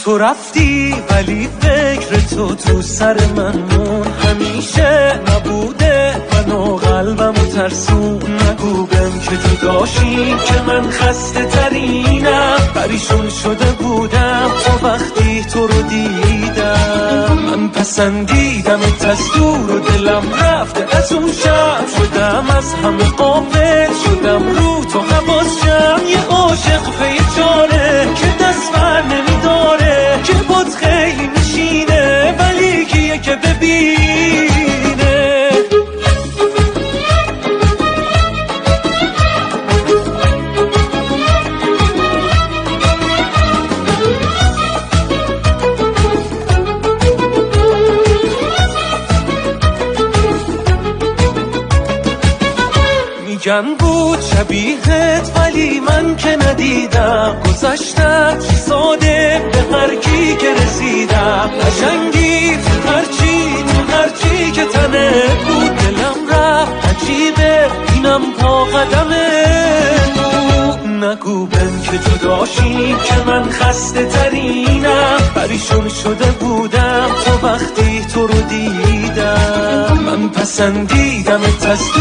تو رفتی ولی فکر تو سر من مون، همیشه نبوده من و قلبم و ترسون. نگو بهم که جداشیم که من خسته ترینم، پریشون شده بودم تا وقتی تو رو دیدم. من پسندیدمت از دور و دلم رفته از اون شب، شدم از همه غافل، شدم رو تو حواسم. یه عاشق پی چاره که دست بر نمیداره، که بود خیلی میشینه ولی کیه که ببینه. میگن بود شبیهت ولی من که ندیدم، گذشتم چی ساده به هر کی که رسیدم. قشنگی تو هرچی که تنه بود، دلم رفت عجیبه اینم پا قدمه بود. نگو بهم که جداشیم که من خسته ترینم، پریشون شده بودم تا وقتی تو رو دیدم. من پسندیدمت از